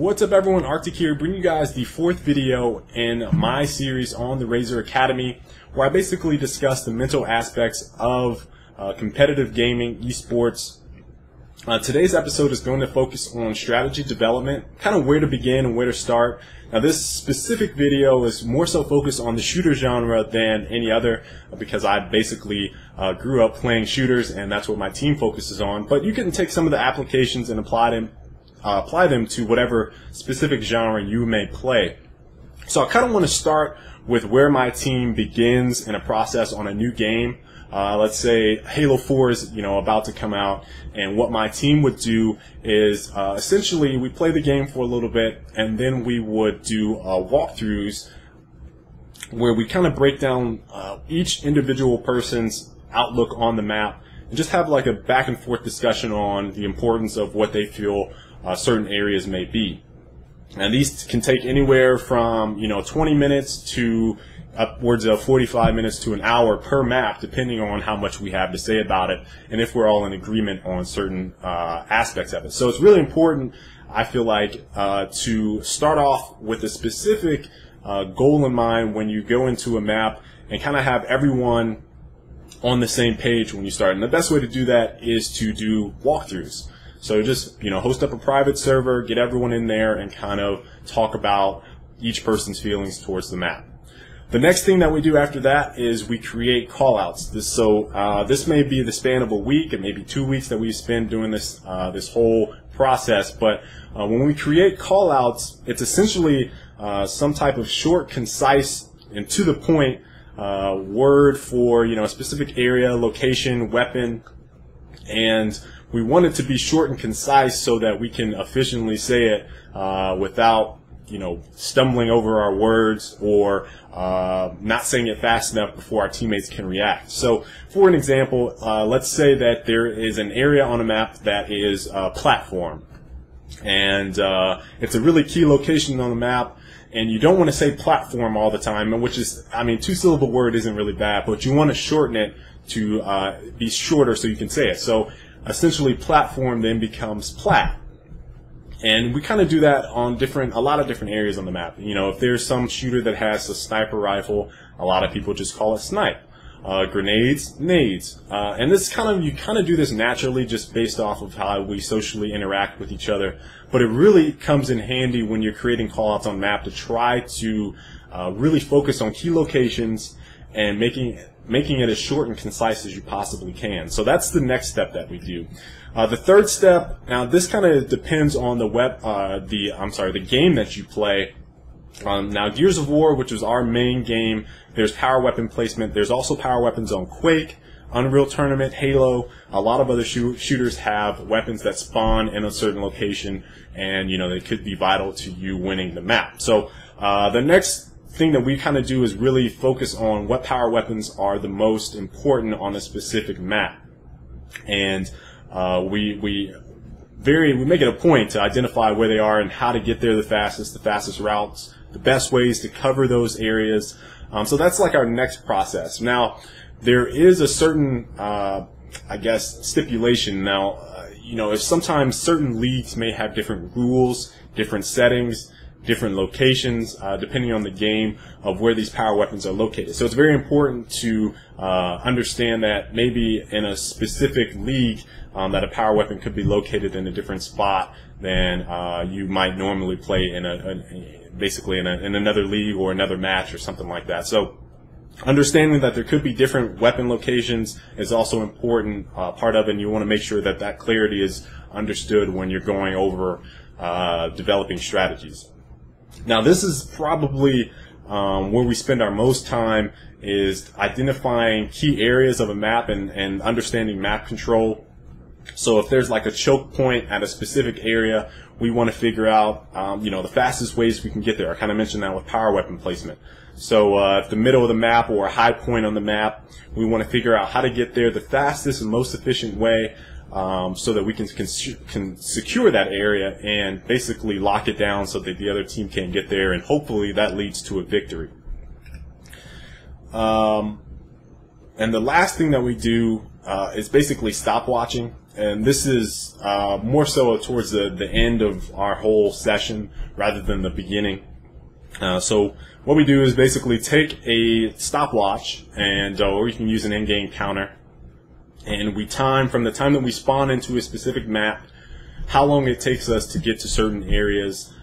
What's up everyone, arCtic here, bringing you guys the fourth video in my series on the Razer Academy, where I basically discuss the mental aspects of competitive gaming, esports. Today's episode is going to focus on strategy development, kind of where to begin and where to start. Now this specific video is more so focused on the shooter genre than any other, because I basically grew up playing shooters and that's what my team focuses on. But you can take some of the applications and apply them to whatever specific genre you may play. So I kind of want to start with where my team begins in a process on a new game. Let's say Halo 4 is about to come out, and what my team would do is essentially we play the game for a little bit, and then we would do walkthroughs where we kind of break down each individual person's outlook on the map and just have like a back and forth discussion on the importance of what they feel certain areas may be. And these can take anywhere from 20 minutes to upwards of 45 minutes to an hour per map, depending on how much we have to say about it and if we're all in agreement on certain aspects of it. So it's really important, I feel like, to start off with a specific goal in mind when you go into a map and kind of have everyone on the same page when you start. And the best way to do that is to do walkthroughs. So just host up a private server, get everyone in there, and kind of talk about each person's feelings towards the map. The next thing that we do after that is we create callouts. This may be the span of a week, it may be 2 weeks that we spend doing this whole process. But when we create callouts, it's essentially some type of short, concise, and to the point word for a specific area, location, weapon, and we want it to be short and concise so that we can efficiently say it without stumbling over our words or not saying it fast enough before our teammates can react. So for an example, let's say that there is an area on a map that is a platform, and it's a really key location on the map, and you don't want to say platform all the time, which is, two-syllable word isn't really bad, but you want to shorten it to be shorter so you can say it. So essentially platform then becomes plat. And we kind of do that on a lot of different areas on the map. If there's some shooter that has a sniper rifle, a lot of people just call it snipe. Grenades, nades. And you kind of do this naturally just based off of how we socially interact with each other. But it really comes in handy when you're creating callouts on map to try to really focus on key locations and making it as short and concise as you possibly can. So that's the next step that we do. The third step, now this kind of depends on the game that you play. Now Gears of War, which is our main game, there's power weapon placement. There's also power weapons on Quake, Unreal Tournament, Halo. A lot of other shooters have weapons that spawn in a certain location, and they could be vital to you winning the map. So the next thing that we kind of do is really focus on what power weapons are the most important on a specific map, and we make it a point to identify where they are and how to get there the fastest routes, the best ways to cover those areas. So that's like our next process. Now there is a certain stipulation. Now if sometimes certain leagues may have different rules, different settings, different locations, depending on the game of where these power weapons are located. So it's very important to understand that maybe in a specific league that a power weapon could be located in a different spot than you might normally play in in another league or another match or something like that. So understanding that there could be different weapon locations is also an important part of it, and you want to make sure that that clarity is understood when you're going over developing strategies. Now this is probably where we spend our most time, is identifying key areas of a map and understanding map control. So if there's like a choke point at a specific area, we want to figure out the fastest ways we can get there. I kind of mentioned that with power weapon placement. So if the middle of the map or a high point on the map, we want to figure out how to get there the fastest and most efficient way, so that we can secure that area and basically lock it down so that the other team can't get there, and hopefully that leads to a victory. And the last thing that we do is basically stopwatching, and this is more so towards the end of our whole session rather than the beginning. So what we do is basically take a stopwatch, and or you can use an in-game counter, and we time from the time that we spawn into a specific map how long it takes us to get to certain areas,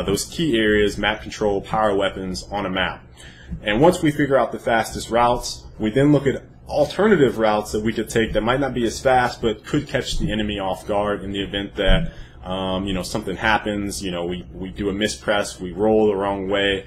those key areas, map control, power weapons on a map. And once we figure out the fastest routes, we then look at alternative routes that we could take that might not be as fast but could catch the enemy off guard in the event that something happens. We do a mispress, we roll the wrong way,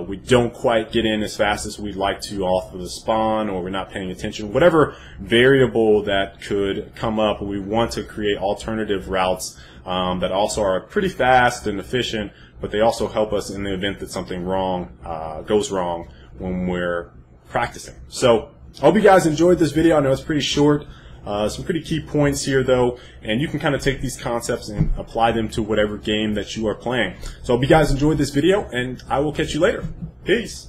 we don't quite get in as fast as we'd like to off of the spawn, or we're not paying attention. Whatever variable that could come up, we want to create alternative routes that also are pretty fast and efficient, but they also help us in the event that something goes wrong when we're practicing. So I hope you guys enjoyed this video. I know it's pretty short. Some pretty key points here though, and you can kind of take these concepts and apply them to whatever game that you are playing. So I hope you guys enjoyed this video, and I will catch you later. Peace.